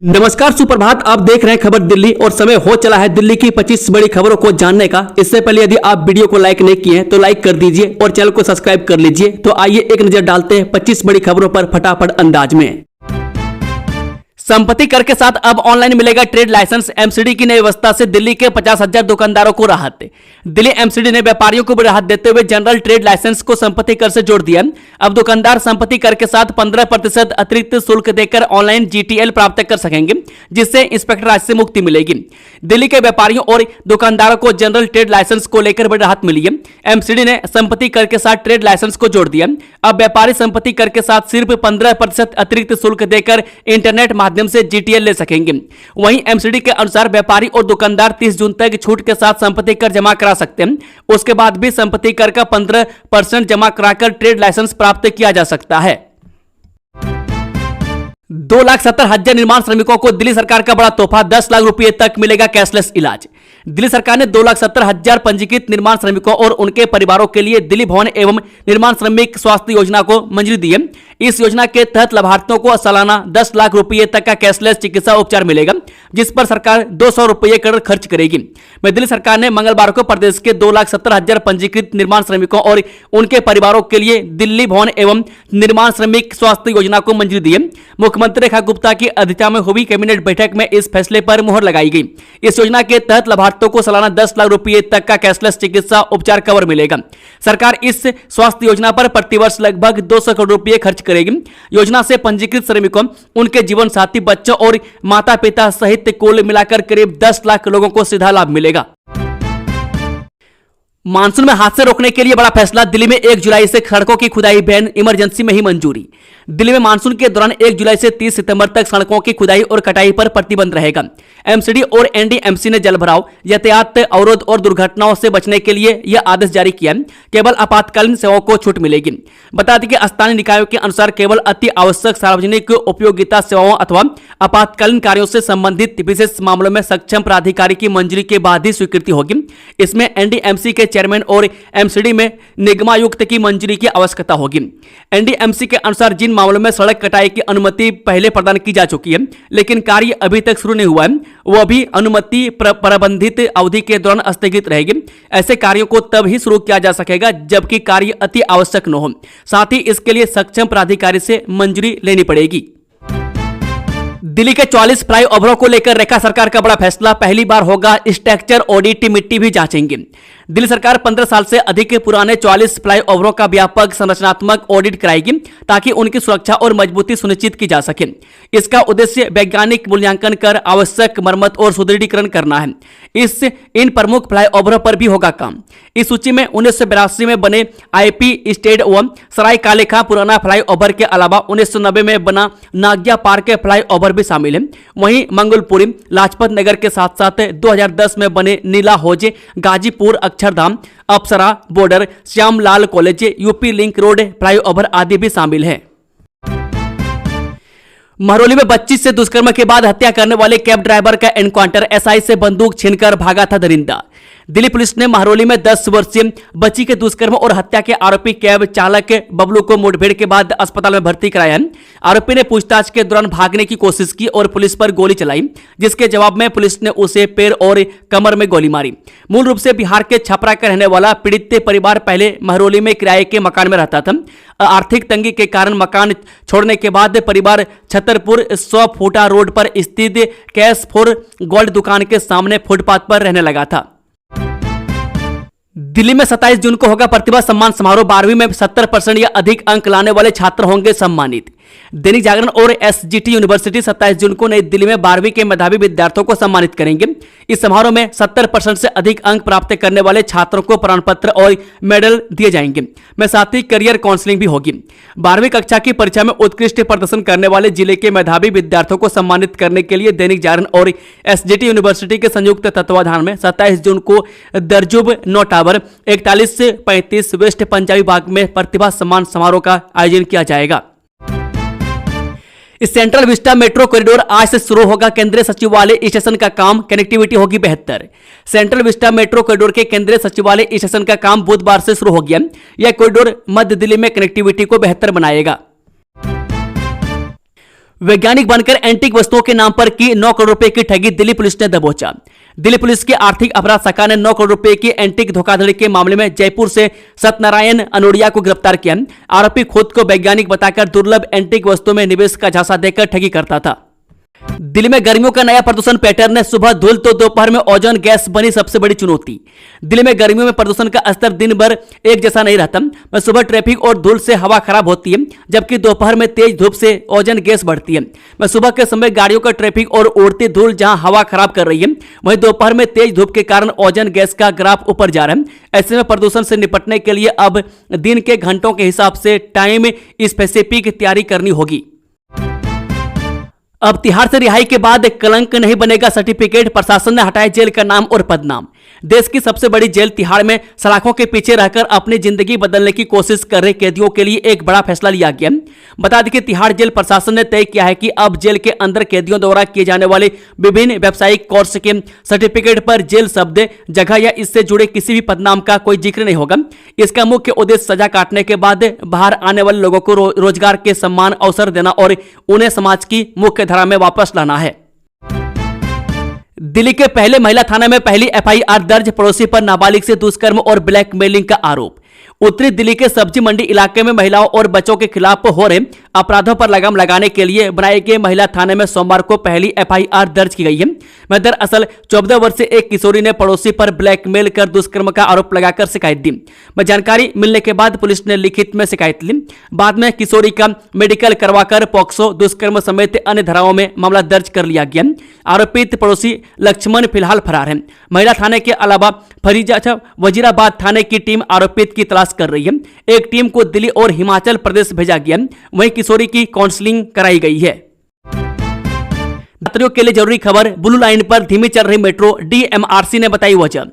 नमस्कार, सुप्रभात। आप देख रहे हैं खबर दिल्ली और समय हो चला है दिल्ली की 25 बड़ी खबरों को जानने का। इससे पहले यदि आप वीडियो को लाइक नहीं किए हैं तो लाइक कर दीजिए और चैनल को सब्सक्राइब कर लीजिए। तो आइए एक नजर डालते हैं 25 बड़ी खबरों पर फटाफट अंदाज में। संपत्ति कर के साथ अब ऑनलाइन मिलेगा ट्रेड लाइसेंस। एमसीडी की नई व्यवस्था से दिल्ली के 50,000 दुकानदारों को राहत। दिल्ली एमसीडी ने व्यापारियों को भी राहत देते हुए जनरल ट्रेड लाइसेंस को संपत्ति कर से जोड़ दिया। अब दुकानदार संपत्ति कर के साथ 15% अतिरिक्त शुल्क देकर ऑनलाइन जीटीएल प्राप्त कर सकेंगे, जिससे इंस्पेक्टर राज से मुक्ति मिलेगी। दिल्ली के व्यापारियों और दुकानदारों को जनरल ट्रेड लाइसेंस को लेकर बड़ी राहत मिली है। एमसीडी ने संपत्ति कर के साथ ट्रेड लाइसेंस को जोड़ दिया। अब व्यापारी संपत्ति कर के साथ सिर्फ 15% अतिरिक्त शुल्क देकर इंटरनेट माध्यम से जीटीएल ले सकेंगे। वहीं एमसीडी के अनुसार व्यापारी और दुकानदार 30 जून तक छूट के साथ संपत्ति कर जमा करा सकते हैं। उसके बाद भी संपत्ति कर का 15% जमा कराकर ट्रेड लाइसेंस प्राप्त किया जा सकता है। 2,70,000 निर्माण श्रमिकों को दिल्ली सरकार का बड़ा तोहफा, 10 लाख रुपए तक मिलेगा कैशलेस इलाज। दिल्ली सरकार ने 2,70,000 पंजीकृत निर्माण श्रमिकों और उनके परिवारों के लिए दिल्ली भवन एवं निर्माण श्रमिक स्वास्थ्य योजना को मंजूरी दी है। इस योजना के तहत लाभार्थियों को सालाना 10 लाख रुपए तक का कैशलेस चिकित्सा उपचार मिलेगा, जिस पर सरकार 200 रुपए कर खर्च करेगी। वहीं दिल्ली सरकार ने मंगलवार को प्रदेश के 2,70,000 पंजीकृत निर्माण श्रमिकों और उनके परिवारों के लिए दिल्ली भवन एवं निर्माण श्रमिक स्वास्थ्य योजना को मंजूरी दी है। मुख्यमंत्री रेखा गुप्ता की अध्यक्षता में हुई कैबिनेट बैठक में इस फैसले पर मुहर लगाई गई। इस योजना के तहत लाभार्थियों को सालाना 10 लाख रुपए तक का कैशलेस चिकित्सा उपचार कवर मिलेगा। सरकार इस स्वास्थ्य योजना पर प्रतिवर्ष लगभग 200 करोड़ रुपए खर्च करेगी। योजना से पंजीकृत श्रमिकों, उनके जीवन साथी, बच्चों और माता पिता सहित कुल मिलाकर करीब 10 लाख लोगों को सीधा लाभ मिलेगा। मानसून में हादसे रोकने के लिए बड़ा फैसला। दिल्ली में 1 जुलाई से सड़कों की खुदाई बैन, इमरजेंसी में ही मंजूरी। दिल्ली में मानसून के दौरान 1 जुलाई से 30 सितंबर तक सड़कों की खुदाई और कटाई पर प्रतिबंध रहेगा। एमसीडी और एनडीएमसी ने जलभराव, यातायात अवरोध और दुर्घटनाओं से बचने के लिए यह आदेश जारी किया। केवल आपातकालीन सेवाओं को छूट मिलेगी। बता दें कि स्थानीय निकायों के अनुसार केवल अति आवश्यक सार्वजनिक उपयोगिता सेवाओं अथवा आपातकालीन कार्यों से संबंधित विशेष मामलों में सक्षम प्राधिकारी की मंजूरी के बाद ही स्वीकृति होगी। इसमें एनडीएमसी के चेयरमैन और एमसीडी में निगमायुक्त की मंजूरी की आवश्यकता होगी। एनडीएमसी के अनुसार जिन मामलों में सड़क कटाई की अनुमति पहले प्रदान की जा चुकी है लेकिन कार्य अभी तक शुरू नहीं हुआ है, वह भी अनुमति प्रबंधित अवधि के दौरान स्थगित रहेगी। ऐसे कार्यों को तब ही शुरू किया जा सकेगा जबकि कार्य अति आवश्यक न हो। साथ ही इसके लिए सक्षम प्राधिकारी से मंजूरी लेनी पड़ेगी। दिल्ली के 44 फ्लाईओवरों को लेकर रेखा सरकार का बड़ा फैसला। पहली बार होगा स्ट्रक्चर ऑडिट, मिट्टी भी जांचेंगे। दिल्ली सरकार 15 साल से अधिक पुराने 44 फ्लाईओवरों का व्यापक संरचनात्मक ऑडिट कराएगी ताकि उनकी सुरक्षा और मजबूती सुनिश्चित की जा सके। इसका उद्देश्य वैज्ञानिक मूल्यांकन कर आवश्यक मरम्मत और सुदृढ़ीकरण करना है। इन प्रमुख फ्लाईओवरों पर भी होगा काम। इस सूची में 1982 में बने आईपी स्टेट व सराय काले खां पुराना फ्लाईओवर के अलावा 1990 में बना नाग्या पार्क फ्लाईओवर भी शामिल है। वहीं मंगलपुरी, लाजपत नगर के साथ साथ 2010 में बने Neela Hauz, Ghazipur, Akshardham, Apsara border, Shyamlal college, UP link road flyover आदि भी शामिल है। महरौली में बच्ची से दुष्कर्म के बाद हत्या करने वाले कैब ड्राइवर का एनकाउंटर, एसआई से बंदूक छीनकर भागा था दरिंदा। दिल्ली पुलिस ने महरौली में 10 वर्षीय बच्ची के दुष्कर्म और हत्या के आरोपी कैब चालक बबलू को मुठभेड़ के बाद अस्पताल में भर्ती कराया है। आरोपी ने पूछताछ के दौरान भागने की कोशिश की और पुलिस पर गोली चलाई, जिसके जवाब में पुलिस ने उसे पैर और कमर में गोली मारी। मूल रूप से बिहार के छपरा का रहने वाला पीड़ित परिवार पहले महरौली में किराए के मकान में रहता था। आर्थिक तंगी के कारण मकान छोड़ने के बाद परिवार छतरपुर 100 फूटा रोड पर स्थित कैश फॉर गोल्ड दुकान के सामने फुटपाथ पर रहने लगा था। दिल्ली में 27 जून को होगा प्रतिभा सम्मान समारोह। 12वीं में 70% या अधिक अंक लाने वाले छात्र होंगे सम्मानित। दैनिक जागरण और एसजीटी यूनिवर्सिटी 27 जून को नई दिल्ली में 12वीं के मेधावी विद्यार्थियों को सम्मानित करेंगे। इस समारोह में 70% से अधिक अंक प्राप्त करने वाले छात्रों को प्रमाण पत्र और मेडल दिए जाएंगे। में साथ ही करियर काउंसलिंग भी होगी। 12वीं कक्षा की परीक्षा में उत्कृष्ट प्रदर्शन करने वाले जिले के मेधावी विद्यार्थियों को सम्मानित करने के लिए दैनिक जागरण और एसजीटी यूनिवर्सिटी के संयुक्त तत्वाधान में 27 जून को दरजुब नो टावर 41 से 35 वेस्ट पंजाबी बाग में प्रतिभा सम्मान समारोह का आयोजन किया जाएगा। इस सेंट्रल विस्टा मेट्रो कॉरिडोर आज से शुरू होगा। केंद्रीय सचिवालय स्टेशन का काम, कनेक्टिविटी होगी बेहतर। सेंट्रल विस्टा मेट्रो कॉरिडोर के केंद्रीय सचिवालय स्टेशन का काम बुधवार से शुरू हो गया। यह कॉरिडोर मध्य दिल्ली में कनेक्टिविटी को बेहतर बनाएगा। वैज्ञानिक बनकर एंटीक वस्तुओं के नाम पर की 9 करोड़ रुपए की ठगी, दिल्ली पुलिस ने दबोचा। दिल्ली पुलिस की आर्थिक अपराध शाखा ने 9 करोड़ रुपए की एंटीक धोखाधड़ी के मामले में जयपुर से सत्यनारायण अनोड़िया को गिरफ्तार किया। आरोपी खुद को वैज्ञानिक बताकर दुर्लभ एंटीक वस्तुओं में निवेश का झांसा देकर ठगी करता था। दिल्ली में गर्मियों का नया प्रदूषण पैटर्न है। सुबह धूल तो दोपहर में ओजोन गैस बनी सबसे बड़ी चुनौती। दिल्ली में गर्मियों में प्रदूषण का स्तर दिन भर एक जैसा नहीं रहता। सुबह ट्रैफिक और धूल से हवा खराब होती है, जबकि दोपहर में तेज धूप से ओजोन गैस बढ़ती है। सुबह के समय गाड़ियों का ट्रैफिक और उड़ती धूल जहां हवा खराब कर रही है, वहीं दोपहर में तेज धूप के कारण ओजोन गैस का ग्राफ ऊपर जा रहा है। ऐसे में प्रदूषण से निपटने के लिए अब दिन के घंटों के हिसाब से टाइम स्पेसिफिक तैयारी करनी होगी। अब तिहाड़ से रिहाई के बाद कलंक नहीं बनेगा सर्टिफिकेट, प्रशासन ने हटाया जेल का नाम और पदनाम। देश की सबसे बड़ी जेल तिहाड़ में सलाखों के पीछे रहकर अपनी जिंदगी बदलने की कोशिश कर रहे कैदियों के लिए एक बड़ा फैसला लिया गया। बता दें कि तिहाड़ जेल प्रशासन ने तय किया है कि अब जेल के अंदर कैदियों द्वारा किए जाने वाले विभिन्न व्यावसायिक कोर्स के सर्टिफिकेट पर जेल शब्द, जगह या इससे जुड़े किसी भी पदनाम का कोई जिक्र नहीं होगा। इसका मुख्य उद्देश्य सजा काटने के बाद बाहर आने वाले लोगों को रोजगार के समान अवसर देना और उन्हें समाज की मुख्य धारा में वापस लाना है। दिल्ली के पहले महिला थाना में पहली एफआईआर दर्ज, पड़ोसी पर नाबालिग से दुष्कर्म और ब्लैकमेलिंग का आरोप। उत्तरी दिल्ली के सब्जी मंडी इलाके में महिलाओं और बच्चों के खिलाफ हो रहे अपराधों पर लगाम लगाने के लिए बनाए गए महिला थाने में सोमवार को पहली एफआईआर दर्ज की गई है। दरअसल 14 वर्षीय एक किशोरी ने पड़ोसी पर ब्लैकमेल कर दुष्कर्म का आरोप लगाकर शिकायत दी। जानकारी मिलने के बाद पुलिस ने लिखित में शिकायत ली। बाद में किशोरी का मेडिकल करवाकर पॉक्सो, दुष्कर्म समेत अन्य धाराओं में मामला दर्ज कर लिया गया। आरोपित पड़ोसी लक्ष्मण फिलहाल फरार है। महिला थाने के अलावा वजीराबाद थाने की टीम आरोपित की तलाश कर रही है। एक टीम को दिल्ली और हिमाचल प्रदेश भेजा गया, वहीं किशोरी की काउंसलिंग कराई गई है। यात्रियों के लिए जरूरी खबर, ब्लू लाइन पर धीमी चल रही मेट्रो, डीएमआरसी ने बताई वजह।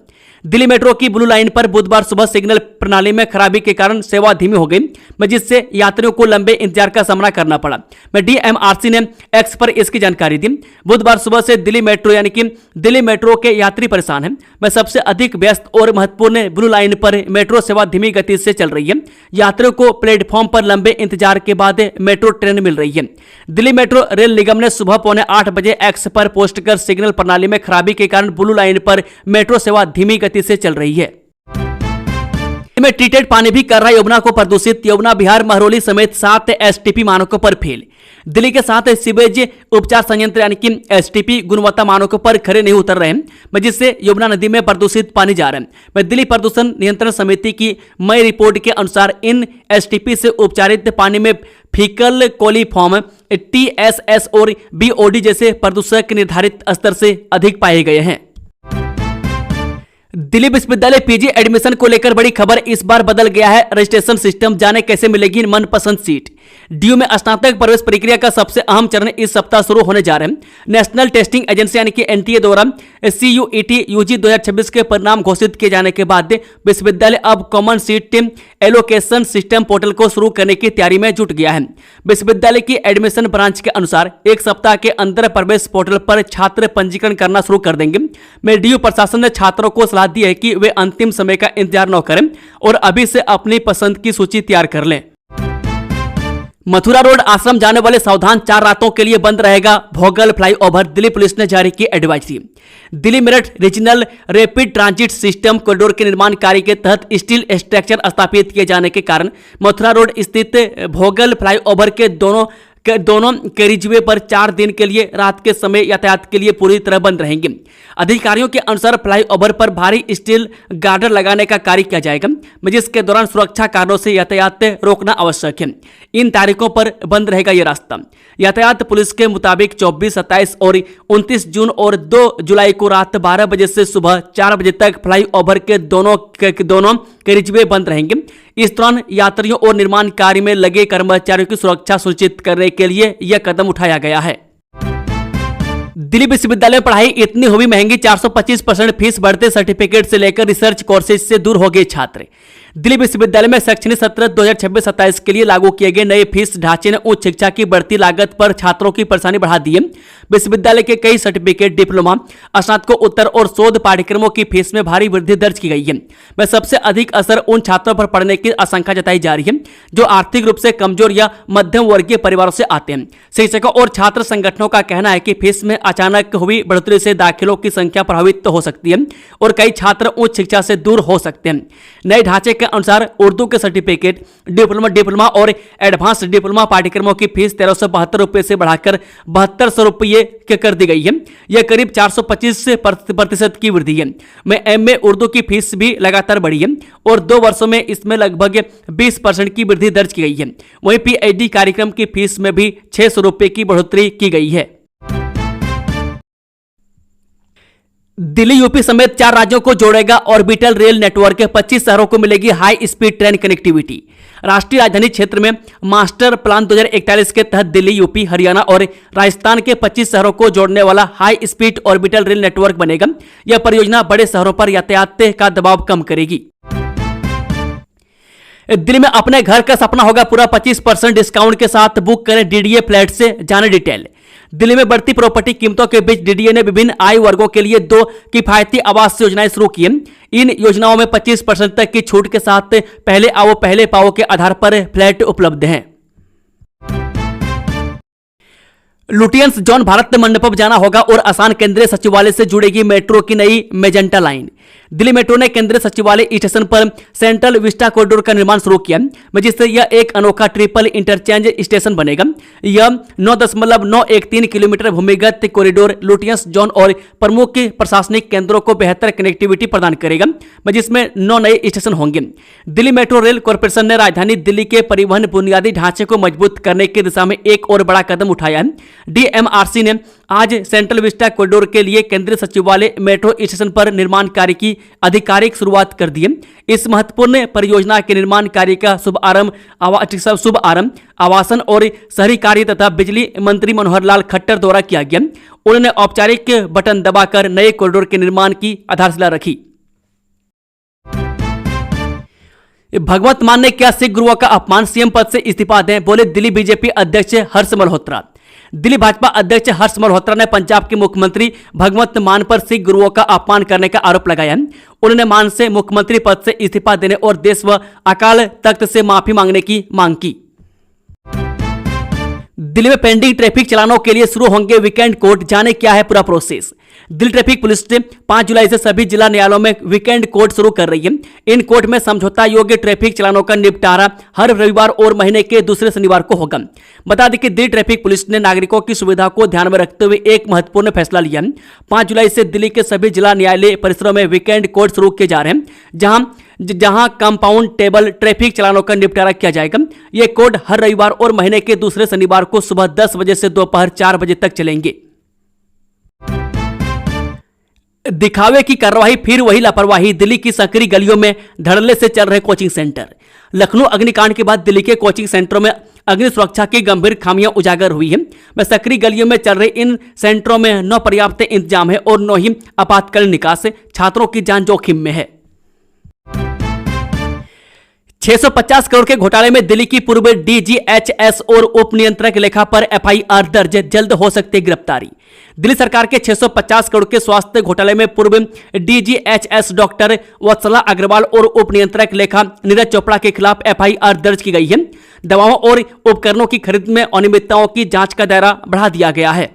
दिल्ली मेट्रो की ब्लू लाइन पर बुधवार सुबह सिग्नल प्रणाली में खराबी के कारण सेवा धीमी हो गई, जिससे यात्रियों को लंबे इंतजार का सामना करना पड़ा। डीएमआरसी ने एक्स पर इसकी जानकारी दी। बुधवार सुबह से दिल्ली मेट्रो यानी कि दिल्ली मेट्रो के यात्री परेशान हैं। सबसे अधिक व्यस्त और महत्वपूर्ण ब्लू लाइन पर मेट्रो सेवा धीमी गति से चल रही है। यात्रियों को प्लेटफॉर्म पर लंबे इंतजार के बाद मेट्रो ट्रेन मिल रही है। दिल्ली मेट्रो रेल निगम ने सुबह 7:45 बजे एक्स पर पोस्ट कर सिग्नल प्रणाली में खराबी के कारण ब्लू लाइन पर मेट्रो सेवा धीमी गति से चल रही है। में ट्रीटेड पानी भी कर रहा है यमुना को प्रदूषित। यमुना बिहार, महरौली समेत 7 एसटीपी मानकों पर फेल। दिल्ली के 7 सीवेज उपचार संयंत्र यानी कि एसटीपी गुणवत्ता मानकों पर खरे नहीं उतर रहे हैं, जिससे यमुना नदी में प्रदूषित पानी जा रहा है। दिल्ली प्रदूषण नियंत्रण समिति की मई रिपोर्ट के अनुसार इन एसटीपी से उपचारित पानी में फीकल कोलीफॉर्म, टीएसएस और बीओडी जैसे प्रदूषक निर्धारित स्तर से अधिक पाए गए हैं। दिल्ली विश्वविद्यालय पीजी एडमिशन को लेकर बड़ी खबर, इस बार बदल गया है रजिस्ट्रेशन सिस्टम, जाने कैसे मिलेगी मनपसंद सीट। डीयू में स्नातक प्रवेश प्रक्रिया का सबसे अहम चरण इस सप्ताह शुरू होने जा रहे हैं। नेशनल टेस्टिंग एजेंसी यानी कि एनटीए द्वारा सीयूईटी यूजी 2026 के परिणाम घोषित किए जाने के बाद विश्वविद्यालय अब common seat allocation system portal को शुरू करने की तैयारी में जुट गया है। विश्वविद्यालय की एडमिशन ब्रांच के अनुसार एक सप्ताह के अंदर प्रवेश पोर्टल पर छात्र पंजीकरण करना शुरू कर देंगे। डीयू प्रशासन ने छात्रों को सलाह दी है कि वे अंतिम समय का इंतजार न करें और अभी से अपनी पसंद की सूची तैयार कर लें। मथुरा रोड आश्रम जाने वाले सावधान, 4 रातों के लिए बंद रहेगा भोगल फ्लाईओवर, दिल्ली पुलिस ने जारी की advisory. Delhi Meerut regional rapid transit system corridor के निर्माण कार्य के तहत स्टील स्ट्रक्चर स्थापित किए जाने के कारण मथुरा रोड स्थित भोगल फ्लाईओवर के दोनों कैरिजवे पर 4 दिन के लिए रात के समय यातायात के लिए पूरी तरह बंद रहेंगे। अधिकारियों के अनुसार फ्लाईओवर पर भारी स्टील गार्डर लगाने का कार्य किया जाएगा, जिसके दौरान सुरक्षा कारणों से यातायात रोकना आवश्यक है। इन तारीखों पर बंद रहेगा ये रास्ता। यातायात पुलिस के मुताबिक 24, 27 और 29 जून और 2 जुलाई को रात 12 बजे से सुबह 4 बजे तक फ्लाईओवर के दोनों कैरिजवे बंद रहेंगे। इस दौरान यात्रियों और निर्माण कार्य में लगे कर्मचारियों की सुरक्षा सुनिश्चित करने के लिए यह कदम उठाया गया है। दिल्ली विश्वविद्यालय में पढ़ाई इतनी हुई महंगी, 425% फीस बढ़ते, सर्टिफिकेट से लेकर रिसर्च कोर्सेज से दूर हो गए छात्र। दिल्ली विश्वविद्यालय में शैक्षणिक सत्र 2026-27 के लिए लागू किए गए नए फीस ढांचे ने उच्च शिक्षा की बढ़ती लागत पर छात्रों की परेशानी बढ़ा दी है। विश्वविद्यालय के कई सर्टिफिकेट, डिप्लोमा, स्नातकोत्तर और शोध पाठ्यक्रमों की फीस में भारी वृद्धि दर्ज की गई है। वह सबसे अधिक असर उन छात्रों पर पड़ने की आशंका जताई जा रही है जो आर्थिक रूप से कमजोर या मध्यम वर्गीय परिवारों से आते हैं। शिक्षकों और छात्र संगठनों का कहना है कि फीस में अचानक हुई बढ़ोतरी से दाखिलों की संख्या प्रभावित हो सकती है और कई छात्र उच्च शिक्षा से दूर हो सकते हैं। नए ढांचे के अनुसार उर्दू के सर्टिफिकेट, डिप्लोमा और एडवांस डिप्लोमा पाठ्यक्रमों की फीस 1372 रुपये से बढ़ाकर 7200 रुपये कर दी गई है। यह करीब 425% की वृद्धि है। एमए उर्दू की फीस भी लगातार बढ़ी है और 2 वर्षों में इसमें लगभग 20% की वृद्धि दर्ज की गई है। वहीं पीएचडी कार्यक्रम की फीस में भी 600 रुपये की बढ़ोतरी की गई है। दिल्ली, यूपी समेत 4 राज्यों को जोड़ेगा ऑर्बिटल रेल नेटवर्क। 25 शहरों को मिलेगी हाई स्पीड ट्रेन कनेक्टिविटी। राष्ट्रीय राजधानी क्षेत्र में मास्टर प्लान 2041 के तहत दिल्ली, यूपी, हरियाणा और राजस्थान के 25 शहरों को जोड़ने वाला high speed orbital rail network बनेगा। यह परियोजना बड़े शहरों पर यातायात का दबाव कम करेगी। दिल्ली में अपने घर का सपना होगा पूरा। 25% डिस्काउंट के साथ बुक करें डीडीए फ्लैट से, जाने डिटेल। दिल्ली में बढ़ती प्रॉपर्टी कीमतों के बीच डीडीए ने विभिन्न आयु वर्गों के लिए 2 किफायती आवास योजनाएं शुरू की हैं। इन योजनाओं में 25% तक की छूट के साथ पहले आओ पहले पाओ के आधार पर फ्लैट उपलब्ध हैं। लुटियंस जोन भारत मंडपम जाना होगा और आसान केंद्रीय सचिवालय से जुड़ेगी मेट्रो की नई मेजेंटा लाइन। दिल्ली मेट्रो ने केंद्रीय सचिवालय स्टेशन पर सेंट्रल विस्टा कॉरिडोर का निर्माण शुरू किया, जिससे यह एक अनोखा ट्रिपल इंटरचेंज स्टेशन बनेगा। यह 9.913 किलोमीटर भूमिगत कॉरिडोर लुटियंस जोन और प्रमुख प्रशासनिक केंद्रों को बेहतर कनेक्टिविटी प्रदान करेगा, जिसमें 9 नए स्टेशन होंगे। दिल्ली मेट्रो रेल कॉरपोरेशन ने राजधानी दिल्ली के परिवहन बुनियादी ढांचे को मजबूत करने की दिशा में एक और बड़ा कदम उठाया है। डीएमआरसी ने आज सेंट्रल विस्टा कॉरिडोर के लिए केंद्रीय सचिवालय मेट्रो स्टेशन पर निर्माण कार्य की आधिकारिक शुरुआत कर दी है। इस महत्वपूर्ण परियोजना के निर्माण कार्य का शुभ आरंभ आवासन और शहरी कार्य तथा बिजली मंत्री मनोहर लाल खट्टर द्वारा किया गया। उन्होंने औपचारिक बटन दबाकर नए कॉरिडोर के निर्माण की आधारशिला रखी। भगवंत मान ने किया सिख गुरुओं का अपमान, सीएम पद से इस्तीफा दें, बोले दिल्ली बीजेपी अध्यक्ष हर्ष मल्होत्रा। दिल्ली भाजपा अध्यक्ष हर्ष मल्होत्रा ने पंजाब के मुख्यमंत्री भगवंत मान पर सिख गुरुओं का अपमान करने का आरोप लगाया है। उन्होंने मान से मुख्यमंत्री पद से इस्तीफा देने और देश व अकाल तख्त से माफी मांगने की मांग की। दिल्ली में पेंडिंग ट्रैफिक चालानों के लिए शुरू होंगे वीकेंड कोर्ट, जाने क्या है पूरा प्रोसेस। दिल्ली ट्रैफिक पुलिस 5 जुलाई से सभी जिला न्यायालयों में वीकेंड कोर्ट शुरू कर रही है। इन कोर्ट में समझौता योग्य ट्रैफिक चालानों का निपटारा हर रविवार और महीने के दूसरे शनिवार को होगा। बता दें कि दिल्ली ट्रैफिक पुलिस ने नागरिकों की सुविधा को ध्यान में रखते हुए एक महत्वपूर्ण फैसला लिया है। 5 जुलाई से दिल्ली के सभी जिला न्यायालय परिसरों में वीकेंड कोर्ट शुरू किए जा रहे हैं, जहां कंपाउंड टेबल ट्रैफिक चालानों का निपटारा किया जाएगा। ये कोर्ट हर रविवार और महीने के दूसरे शनिवार को सुबह 10 बजे से दोपहर 4 बजे तक चलेंगे। दिखावे की कार्रवाई फिर वही लापरवाही, दिल्ली की संकरी गलियों में धड़ल्ले से चल रहे कोचिंग सेंटर। लखनऊ अग्निकांड के बाद दिल्ली के कोचिंग सेंटरों में अग्नि सुरक्षा की गंभीर खामियां उजागर हुई है। वह सकरी गलियों में चल रहे इन सेंटरों में न पर्याप्त इंतजाम है और न ही आपातकालीन निकास, छात्रों की जान जोखिम में है। 650 करोड़ के घोटाले में दिल्ली की पूर्व डीजीएचएस और उप नियंत्रक लेखा पर एफआईआर दर्ज, जल्द हो सकती गिरफ्तारी। दिल्ली सरकार के 650 करोड़ के स्वास्थ्य घोटाले में पूर्व डीजीएचएस डॉक्टर वत्सला अग्रवाल और उप नियंत्रक लेखा नीरज चोपड़ा के खिलाफ एफआईआर दर्ज की गई है। दवाओं और उपकरणों की खरीद में अनियमितताओं की जांच का दायरा बढ़ा दिया गया है।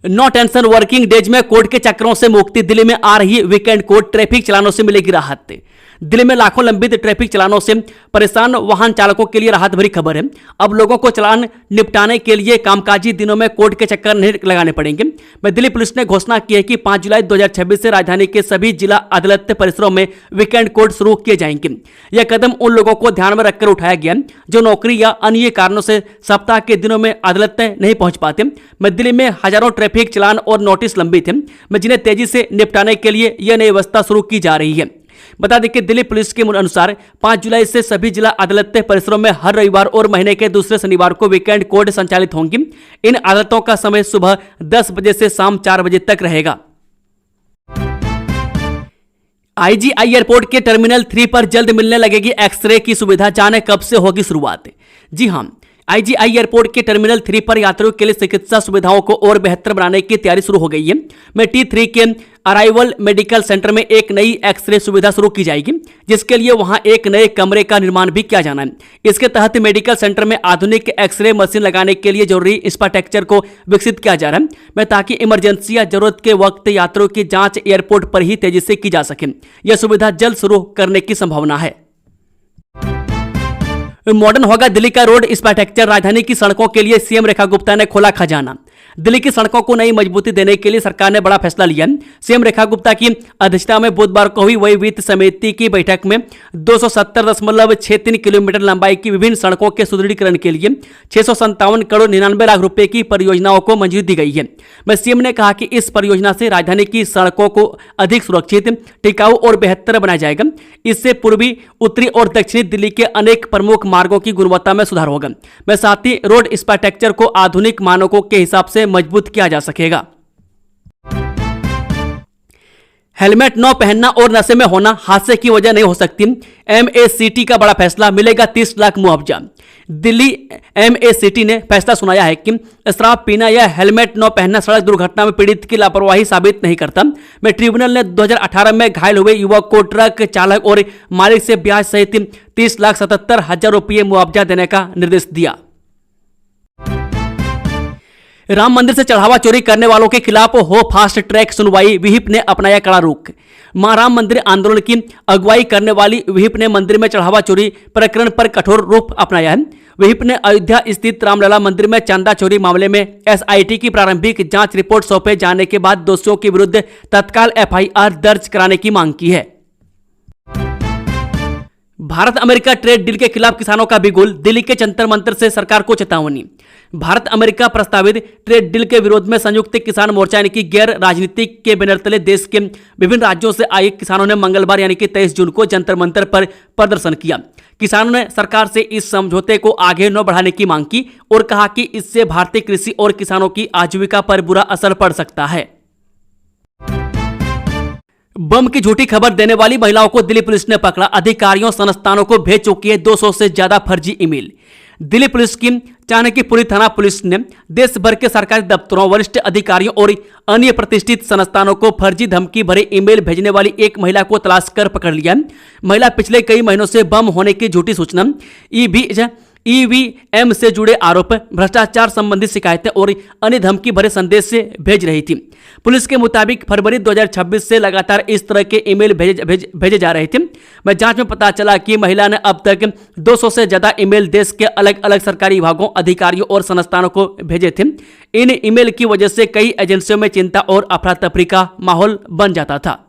नो टेंशन वर्किंग डेज में कोर्ट के चक्रों से मुक्ति, दिल्ली में आ रही वीकेंड कोर्ट, ट्रैफिक चालानों से मिलेगी राहत। दिल्ली में लाखों लंबित ट्रैफिक चालानों से परेशान वाहन चालकों के लिए राहत भरी खबर है। अब लोगों को चालान निपटाने के लिए कामकाजी दिनों में कोर्ट के चक्कर नहीं लगाने पड़ेंगे। दिल्ली पुलिस ने घोषणा की है कि 5 जुलाई 2026 से राजधानी के सभी जिला अदालत परिसरों में वीकेंड कोर्ट शुरू किए जाएंगे। यह कदम उन लोगों को ध्यान में रखकर उठाया गया जो नौकरी या अन्य कारणों से सप्ताह के दिनों में अदालतें नहीं पहुंच पाते। दिल्ली में हजारों ट्रैफिक चालान और नोटिस लंबित हैं, जिन्हें तेजी से निपटाने के लिए यह नई व्यवस्था शुरू की जा रही है। बता दें कि दिल्ली पुलिस के अनुसार 5 जुलाई से सभी जिला अदालत परिसरों में हर रविवार और महीने के दूसरे शनिवार को वीकेंड कोर्ट संचालित होंगी। इन अदालतों का समय सुबह 10 बजे से शाम 4 बजे तक रहेगा। आईजीआई एयरपोर्ट के टर्मिनल 3 पर जल्द मिलने लगेगी एक्सरे की सुविधा, जाने कब से होगी शुरुआत। जी हां, आईजीआई एयरपोर्ट के टर्मिनल 3 पर यात्रियों के लिए चिकित्सा सुविधाओं को और बेहतर बनाने की तैयारी शुरू हो गई है। में T3 के अराइवल मेडिकल सेंटर में एक नई एक्सरे सुविधा शुरू की जाएगी, जिसके लिए वहां एक नए कमरे का निर्माण भी किया जाना है। इसके तहत मेडिकल सेंटर में आधुनिक एक्सरे मशीन लगाने के लिए जरूरी इंफ्रास्ट्रक्चर को विकसित किया जा रहा है, ताकि इमरजेंसी या जरूरत के वक्त यात्रियों की जांच एयरपोर्ट पर ही तेजी से की जा सके। यह सुविधा जल्द शुरू करने की संभावना है। मॉडर्न होगा दिल्ली का रोड इंफ्रास्ट्रक्चर, राजधानी की सड़कों के लिए सीएम रेखा गुप्ता ने खोला खजाना। दिल्ली की सड़कों को नई मजबूती देने के लिए सरकार ने बड़ा फैसला लिया। सीएम रेखा गुप्ता की अध्यक्षता में बुधवार को हुई वही वित्त समिति की बैठक में 270.63 किलोमीटर लंबाई की विभिन्न सड़कों के सुदृढ़ीकरण के लिए 657 करोड़ 99 लाख रुपए की परियोजनाओं को मंजूरी दी गई है। मैं सीएम ने कहा कि इस परियोजना से राजधानी की सड़कों को अधिक सुरक्षित, टिकाऊ और बेहतर बनाया जाएगा। इससे पूर्वी, उत्तरी और दक्षिणी दिल्ली के अनेक प्रमुख मार्गों की गुणवत्ता में सुधार होगा। मैं साथ ही रोड इंफ्रास्ट्रक्चर को आधुनिक मानकों के हिसाब से मजबूत किया जा सकेगा। हेलमेट न पहनना और नशे में होना हादसे की वजह नहीं हो सकती। एमएसीटी का बड़ा फैसला, मिलेगा 30 लाख मुआवजा। दिल्ली एमएसीटी ने फैसला सुनाया है कि शराब पीना या हेलमेट न पहनना सड़क दुर्घटना में पीड़ित की लापरवाही साबित नहीं करता। में ट्रिब्यूनल ने 2018 में घायल हुए युवक को ट्रक चालक और मालिक से ब्याज सहित 30,77,000 रुपये मुआवजा देने का निर्देश दिया। राम मंदिर से चढ़ावा चोरी करने वालों के खिलाफ हो फास्ट ट्रैक सुनवाई, विहिप ने अपनाया कड़ा रुख। मां राम मंदिर आंदोलन की अगुवाई करने वाली विहिप ने मंदिर में चढ़ावा चोरी प्रकरण पर कठोर रुख अपनाया है। विहिप ने अयोध्या स्थित रामलला मंदिर में चंदा चोरी मामले में एसआईटी की प्रारंभिक जांच रिपोर्ट सौंपे जाने के बाद दोषियों के विरुद्ध तत्काल एफआईआर दर्ज कराने की मांग की है। भारत अमेरिका ट्रेड डील के खिलाफ किसानों का बिगुल, दिल्ली के जंतर मंतर से सरकार को चेतावनी। भारत अमेरिका प्रस्तावित ट्रेड डील के विरोध में संयुक्त किसान मोर्चा यानी कि गैर राजनीतिक के बैनर तले देश के विभिन्न राज्यों से आए किसानों ने मंगलवार यानी कि 23 जून को जंतर मंतर पर प्रदर्शन किया। किसानों ने सरकार से इस समझौते को आगे न बढ़ाने की मांग की और कहा कि इससे भारतीय कृषि और किसानों की आजीविका पर बुरा असर पड़ सकता है। बम की झूठी खबर देने वाली महिलाओं को दिल्ली पुलिस ने पकड़ा। अधिकारियों संस्थानों को भेज चुकी है 200 से ज्यादा फर्जी ईमेल। दिल्ली पुलिस की चाणक्यपुरी थाना पुलिस ने देश भर के सरकारी दफ्तरों, वरिष्ठ अधिकारियों और अन्य प्रतिष्ठित संस्थानों को फर्जी धमकी भरे ईमेल भेजने वाली एक महिला को तलाश कर पकड़ लिया। महिला पिछले कई महीनों से बम होने की झूठी सूचना, ईवीएम से जुड़े आरोप, भ्रष्टाचार संबंधी शिकायतें और अन्य धमकी भरे संदेश से भेज रही थी। पुलिस के मुताबिक फरवरी 2026 से लगातार इस तरह के ईमेल भेजे जा रहे थे। जांच में पता चला कि महिला ने अब तक 200 से ज्यादा ईमेल देश के अलग अलग सरकारी विभागों, अधिकारियों और संस्थानों को भेजे थे। इन ईमेल की वजह से कई एजेंसियों में चिंता और अफरा तफरी का माहौल बन जाता था।